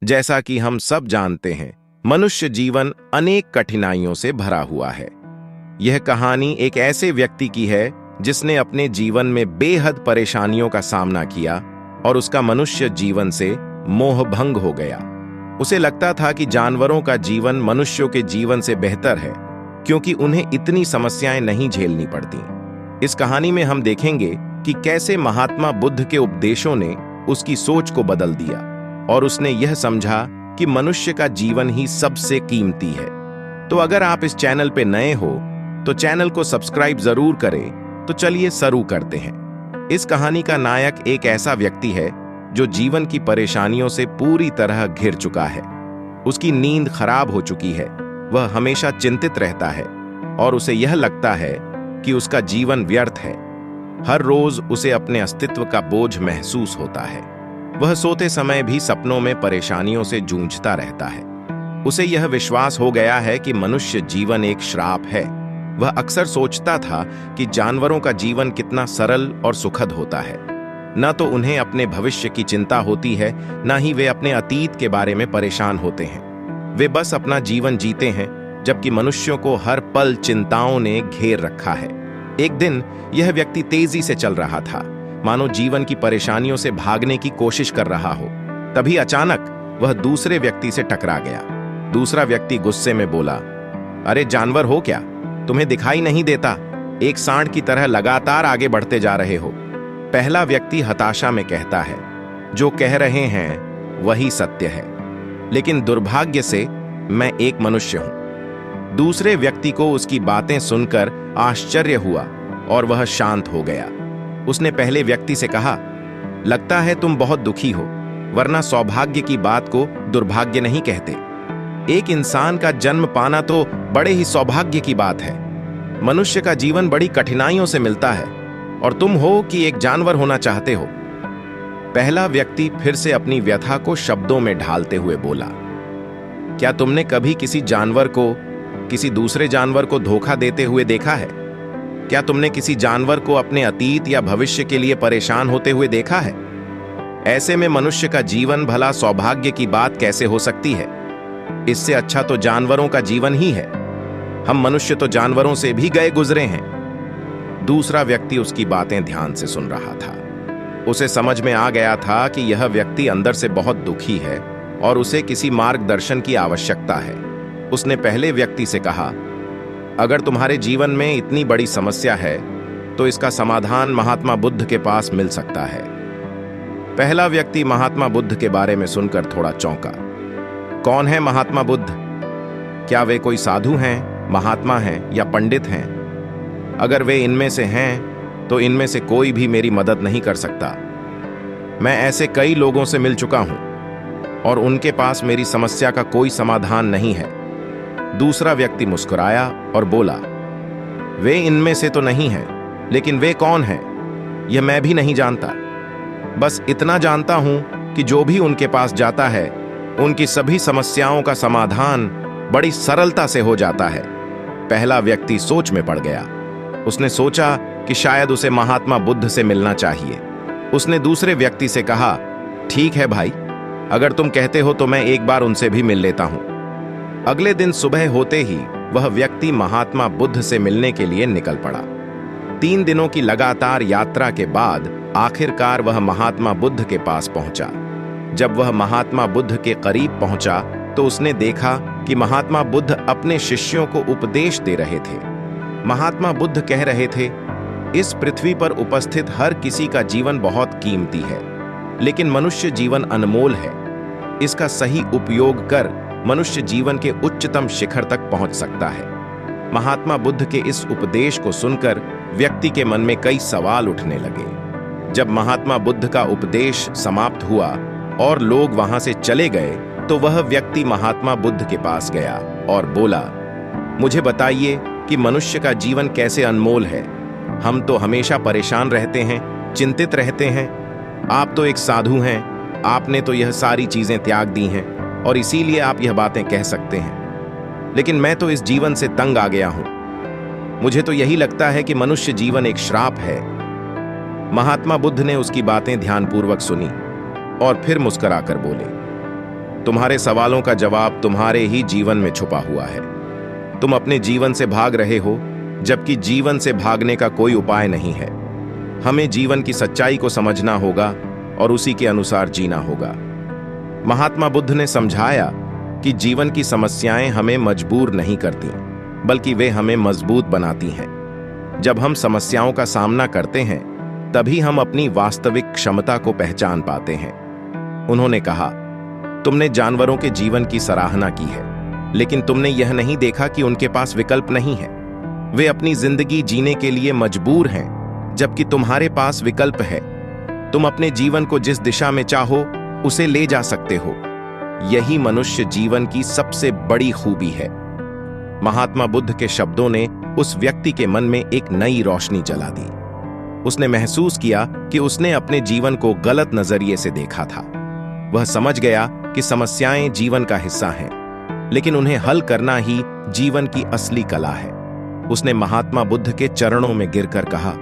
जैसा कि हम सब जानते हैं, मनुष्य जीवन अनेक कठिनाइयों से भरा हुआ है। यह कहानी एक ऐसे व्यक्ति की है जिसने अपने जीवन में बेहद परेशानियों का सामना किया और उसका मनुष्य जीवन से मोह भंग हो गया। उसे लगता था कि जानवरों का जीवन मनुष्यों के जीवन से बेहतर है, क्योंकि उन्हें इतनी समस्याएं नहीं झेलनी पड़ती। इस कहानी में हम देखेंगे कि कैसे महात्मा बुद्ध के उपदेशों ने उसकी सोच को बदल दिया और उसने यह समझा कि मनुष्य का जीवन ही सबसे कीमती है। तो अगर आप इस चैनल पे नए हो तो चैनल को सब्सक्राइब जरूर करें। तो चलिए शुरू करते हैं। इस कहानी का नायक एक ऐसा व्यक्ति है जो जीवन की परेशानियों से पूरी तरह घिर चुका है। उसकी नींद खराब हो चुकी है, वह हमेशा चिंतित रहता है और उसे यह लगता है कि उसका जीवन व्यर्थ है। हर रोज उसे अपने अस्तित्व का बोझ महसूस होता है। वह सोते समय भी सपनों में परेशानियों से जूझता रहता है। उसे यह विश्वास हो गया है कि मनुष्य जीवन एक श्राप है। वह अक्सर सोचता था कि जानवरों का जीवन कितना सरल और सुखद होता है। न तो उन्हें अपने भविष्य की चिंता होती है, न ही वे अपने अतीत के बारे में परेशान होते हैं। वे बस अपना जीवन जीते हैं, जबकि मनुष्यों को हर पल चिंताओं ने घेर रखा है। एक दिन यह व्यक्ति तेजी से चल रहा था, मानो जीवन की परेशानियों से भागने की कोशिश कर रहा हो। तभी अचानक वह दूसरे व्यक्ति से टकरा गया। दूसरा व्यक्ति गुस्से में बोला, अरे जानवर हो क्या? तुम्हें दिखाई नहीं देता? एक सांड की तरह लगातार आगे बढ़ते जा रहे हो। पहला व्यक्ति हताशा में कहता है, जो कह रहे हैं वही सत्य है, लेकिन दुर्भाग्य से मैं एक मनुष्य हूं। दूसरे व्यक्ति को उसकी बातें सुनकर आश्चर्य हुआ और वह शांत हो गया। उसने पहले व्यक्ति से कहा, लगता है तुम बहुत दुखी हो, वरना सौभाग्य की बात को दुर्भाग्य नहीं कहते। एक इंसान का जन्म पाना तो बड़े ही सौभाग्य की बात है। मनुष्य का जीवन बड़ी कठिनाइयों से मिलता है और तुम हो कि एक जानवर होना चाहते हो। पहला व्यक्ति फिर से अपनी व्यथा को शब्दों में ढालते हुए बोला, क्या तुमने कभी किसी जानवर को किसी दूसरे जानवर को धोखा देते हुए देखा है? क्या तुमने किसी जानवर को अपने अतीत या भविष्य के लिए परेशान होते हुए देखा है? ऐसे में मनुष्य का जीवन भला सौभाग्य की बात कैसे हो सकती है? इससे अच्छा तो जानवरों का जीवन ही है। हम मनुष्य तो जानवरों से भी गए गुजरे हैं। दूसरा व्यक्ति उसकी बातें ध्यान से सुन रहा था। उसे समझ में आ गया था कि यह व्यक्ति अंदर से बहुत दुखी है और उसे किसी मार्गदर्शन की आवश्यकता है। उसने पहले व्यक्ति से कहा, अगर तुम्हारे जीवन में इतनी बड़ी समस्या है तो इसका समाधान महात्मा बुद्ध के पास मिल सकता है। पहला व्यक्ति महात्मा बुद्ध के बारे में सुनकर थोड़ा चौंका। कौन है महात्मा बुद्ध? क्या वे कोई साधु हैं, महात्मा हैं या पंडित हैं? अगर वे इनमें से हैं तो इनमें से कोई भी मेरी मदद नहीं कर सकता। मैं ऐसे कई लोगों से मिल चुका हूं और उनके पास मेरी समस्या का कोई समाधान नहीं है। दूसरा व्यक्ति मुस्कुराया और बोला, वे इनमें से तो नहीं हैं, लेकिन वे कौन हैं यह मैं भी नहीं जानता। बस इतना जानता हूं कि जो भी उनके पास जाता है उनकी सभी समस्याओं का समाधान बड़ी सरलता से हो जाता है। पहला व्यक्ति सोच में पड़ गया। उसने सोचा कि शायद उसे महात्मा बुद्ध से मिलना चाहिए। उसने दूसरे व्यक्ति से कहा, ठीक है भाई, अगर तुम कहते हो तो मैं एक बार उनसे भी मिल लेता हूं। अगले दिन सुबह होते ही वह व्यक्ति महात्मा बुद्ध से मिलने के लिए निकल पड़ा। 3 दिनों की लगातार यात्रा के बाद आखिरकार वह महात्मा बुद्ध के पास पहुंचा। जब वह महात्मा बुद्ध के करीब पहुंचा तो उसने देखा कि महात्मा बुद्ध अपने शिष्यों को उपदेश दे रहे थे। महात्मा बुद्ध कह रहे थे, इस पृथ्वी पर उपस्थित हर किसी का जीवन बहुत कीमती है, लेकिन मनुष्य जीवन अनमोल है। इसका सही उपयोग कर मनुष्य जीवन के उच्चतम शिखर तक पहुंच सकता है। महात्मा बुद्ध के इस उपदेश को सुनकर व्यक्ति के मन में कई सवाल उठने लगे। जब महात्मा बुद्ध का उपदेश समाप्त हुआ और लोग वहां से चले गए तो वह व्यक्ति महात्मा बुद्ध के पास गया और बोला, मुझे बताइए कि मनुष्य का जीवन कैसे अनमोल है। हम तो हमेशा परेशान रहते हैं, चिंतित रहते हैं। आप तो एक साधु हैं, आपने तो यह सारी चीजें त्याग दी हैं और इसीलिए आप यह बातें कह सकते हैं। लेकिन मैं तो इस जीवन से तंग आ गया हूं। मुझे तो यही लगता है कि मनुष्य जीवन एक श्राप है। महात्मा बुद्ध ने उसकी बातें ध्यानपूर्वक सुनी और फिर मुस्कुराकर बोले, तुम्हारे सवालों का जवाब तुम्हारे ही जीवन में छुपा हुआ है। तुम अपने जीवन से भाग रहे हो, जबकि जीवन से भागने का कोई उपाय नहीं है। हमें जीवन की सच्चाई को समझना होगा और उसी के अनुसार जीना होगा। महात्मा बुद्ध ने समझाया कि जीवन की समस्याएं हमें मजबूर नहीं करती, बल्कि वे हमें मजबूत बनाती हैं। जब हम समस्याओं का सामना करते हैं, तभी हम अपनी वास्तविक क्षमता को पहचान पाते हैं। उन्होंने कहा, तुमने जानवरों के जीवन की सराहना की है, लेकिन तुमने यह नहीं देखा कि उनके पास विकल्प नहीं है। वे अपनी जिंदगी जीने के लिए मजबूर हैं, जबकि तुम्हारे पास विकल्प है। तुम अपने जीवन को जिस दिशा में चाहो उसे ले जा सकते हो। यही मनुष्य जीवन की सबसे बड़ी खूबी है। महात्मा बुद्ध के शब्दों ने उस व्यक्ति के मन में एक नई रोशनी जला दी। उसने महसूस किया कि उसने अपने जीवन को गलत नजरिए से देखा था। वह समझ गया कि समस्याएं जीवन का हिस्सा हैं, लेकिन उन्हें हल करना ही जीवन की असली कला है। उसने महात्मा बुद्ध के चरणों में गिरकर कहा,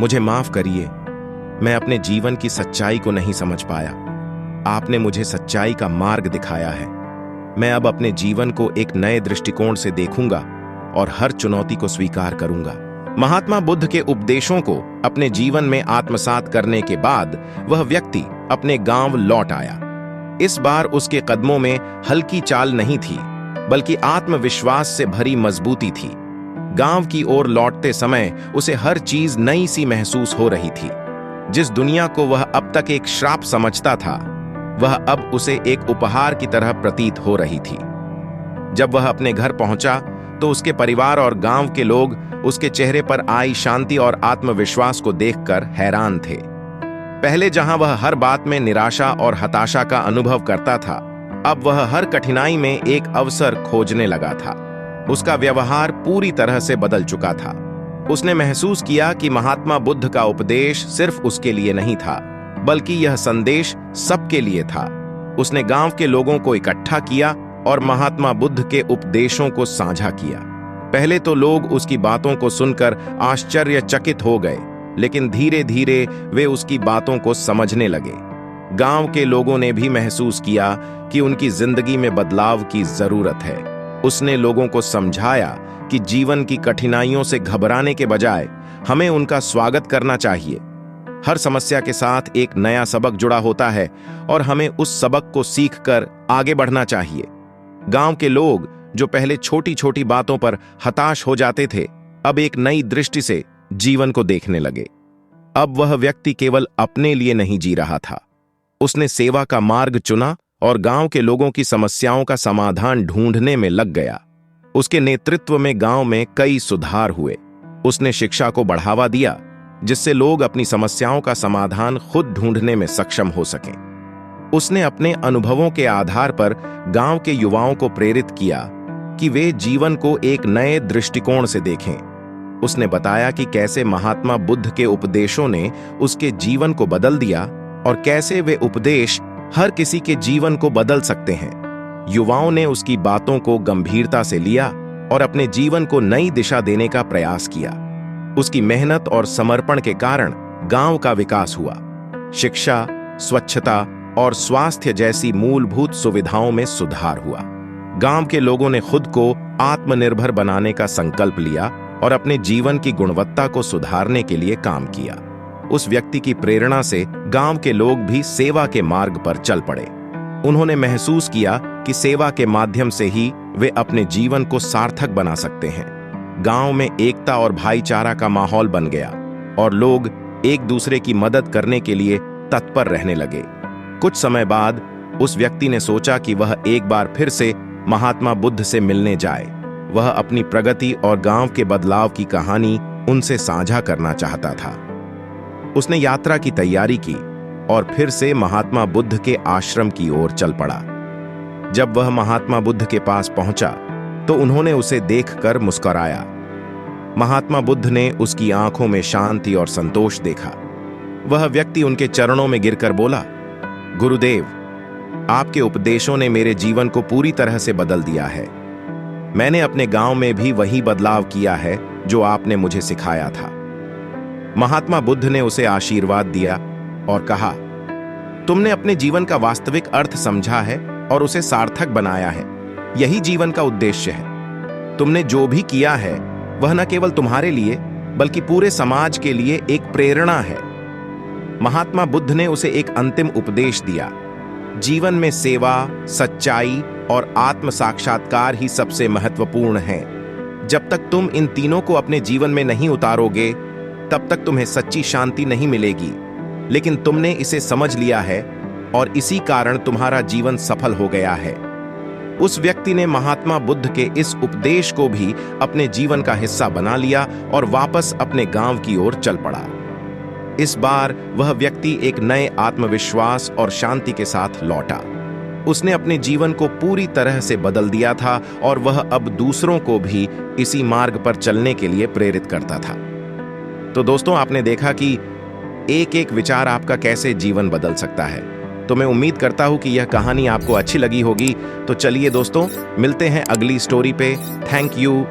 मुझे माफ करिए, मैं अपने जीवन की सच्चाई को नहीं समझ पाया। आपने मुझे सच्चाई का मार्ग दिखाया है। मैं अब अपने जीवन को एक नए दृष्टिकोण से देखूंगा और हर चुनौती को स्वीकार करूंगा। महात्मा बुद्ध के उपदेशों को अपने जीवन में आत्मसात करने के बाद वह व्यक्ति अपने गांव लौट आया। इस बार उसके कदमों में हल्की चाल नहीं थी, बल्कि आत्मविश्वास से भरी मजबूती थी। गांव की ओर लौटते समय उसे हर चीज नई सी महसूस हो रही थी। जिस दुनिया को वह अब तक एक श्राप समझता था, वह अब उसे एक उपहार की तरह प्रतीत हो रही थी। जब वह अपने घर पहुंचा तो उसके परिवार और गांव के लोग उसके चेहरे पर आई शांति और आत्मविश्वास को देखकर हैरान थे। पहले जहां वह हर बात में निराशा और हताशा का अनुभव करता था, अब वह हर कठिनाई में एक अवसर खोजने लगा था। उसका व्यवहार पूरी तरह से बदल चुका था। उसने महसूस किया कि महात्मा बुद्ध का उपदेश सिर्फ उसके लिए नहीं था, बल्कि यह संदेश सबके लिए था। उसने गांव के लोगों को इकट्ठा किया और महात्मा बुद्ध के उपदेशों को साझा किया। पहले तो लोग उसकी बातों को सुनकर आश्चर्यचकित हो गए, लेकिन धीरे धीरे वे उसकी बातों को समझने लगे। गांव के लोगों ने भी महसूस किया कि उनकी जिंदगी में बदलाव की जरूरत है। उसने लोगों को समझाया कि जीवन की कठिनाइयों से घबराने के बजाय हमें उनका स्वागत करना चाहिए। हर समस्या के साथ एक नया सबक जुड़ा होता है और हमें उस सबक को सीखकर आगे बढ़ना चाहिए। गांव के लोग जो पहले छोटी छोटी बातों पर हताश हो जाते थे, अब एक नई दृष्टि से जीवन को देखने लगे। अब वह व्यक्ति केवल अपने लिए नहीं जी रहा था। उसने सेवा का मार्ग चुना और गांव के लोगों की समस्याओं का समाधान ढूंढने में लग गया। उसके नेतृत्व में गांव में कई सुधार हुए। उसने शिक्षा को बढ़ावा दिया, जिससे लोग अपनी समस्याओं का समाधान खुद ढूंढने में सक्षम हो सकें। उसने अपने अनुभवों के आधार पर गांव के युवाओं को प्रेरित किया कि वे जीवन को एक नए दृष्टिकोण से देखें। उसने बताया कि कैसे महात्मा बुद्ध के उपदेशों ने उसके जीवन को बदल दिया और कैसे वे उपदेश हर किसी के जीवन को बदल सकते हैं। युवाओं ने उसकी बातों को गंभीरता से लिया और अपने जीवन को नई दिशा देने का प्रयास किया। उसकी मेहनत और समर्पण के कारण गांव का विकास हुआ। शिक्षा, स्वच्छता और स्वास्थ्य जैसी मूलभूत सुविधाओं में सुधार हुआ। गांव के लोगों ने खुद को आत्मनिर्भर बनाने का संकल्प लिया और अपने जीवन की गुणवत्ता को सुधारने के लिए काम किया। उस व्यक्ति की प्रेरणा से गांव के लोग भी सेवा के मार्ग पर चल पड़े। उन्होंने महसूस किया कि सेवा के माध्यम से ही वे अपने जीवन को सार्थक बना सकते हैं। गांव में एकता और भाईचारा का माहौल बन गया और लोग एक दूसरे की मदद करने के लिए तत्पर रहने लगे। कुछ समय बाद उस व्यक्ति ने सोचा कि वह एक बार फिर से महात्मा बुद्ध से मिलने जाए। वह अपनी प्रगति और गांव के बदलाव की कहानी उनसे साझा करना चाहता था। उसने यात्रा की तैयारी की और फिर से महात्मा बुद्ध के आश्रम की ओर चल पड़ा। जब वह महात्मा बुद्ध के पास पहुंचा तो उन्होंने उसे देखकर मुस्कुराया। महात्मा बुद्ध ने उसकी आंखों में शांति और संतोष देखा। वह व्यक्ति उनके चरणों में गिरकर बोला, गुरुदेव, आपके उपदेशों ने मेरे जीवन को पूरी तरह से बदल दिया है। मैंने अपने गांव में भी वही बदलाव किया है जो आपने मुझे सिखाया था। महात्मा बुद्ध ने उसे आशीर्वाद दिया और कहा, तुमने अपने जीवन का वास्तविक अर्थ समझा है और उसे सार्थक बनाया है। यही जीवन का उद्देश्य है। तुमने जो भी किया है वह न केवल तुम्हारे लिए बल्कि पूरे समाज के लिए एक प्रेरणा है। महात्मा बुद्ध ने उसे एक अंतिम उपदेश दिया, जीवन में सेवा, सच्चाई और आत्म साक्षात्कार ही सबसे महत्वपूर्ण है। जब तक तुम इन तीनों को अपने जीवन में नहीं उतारोगे तब तक तुम्हें सच्ची शांति नहीं मिलेगी। लेकिन तुमने इसे समझ लिया है और इसी कारण तुम्हारा जीवन सफल हो गया है। उस व्यक्ति ने महात्मा बुद्ध के इस उपदेश को भी अपने जीवन का हिस्सा बना लिया और वापस अपने गांव की ओर चल पड़ा। इस बार वह व्यक्ति एक नए आत्मविश्वास और शांति के साथ लौटा। उसने अपने जीवन को पूरी तरह से बदल दिया था और वह अब दूसरों को भी इसी मार्ग पर चलने के लिए प्रेरित करता था। तो दोस्तों, आपने देखा कि एक एक विचार आपका कैसे जीवन बदल सकता है। तो मैं उम्मीद करता हूं कि यह कहानी आपको अच्छी लगी होगी। तो चलिए दोस्तों, मिलते हैं अगली स्टोरी पे। Thank you.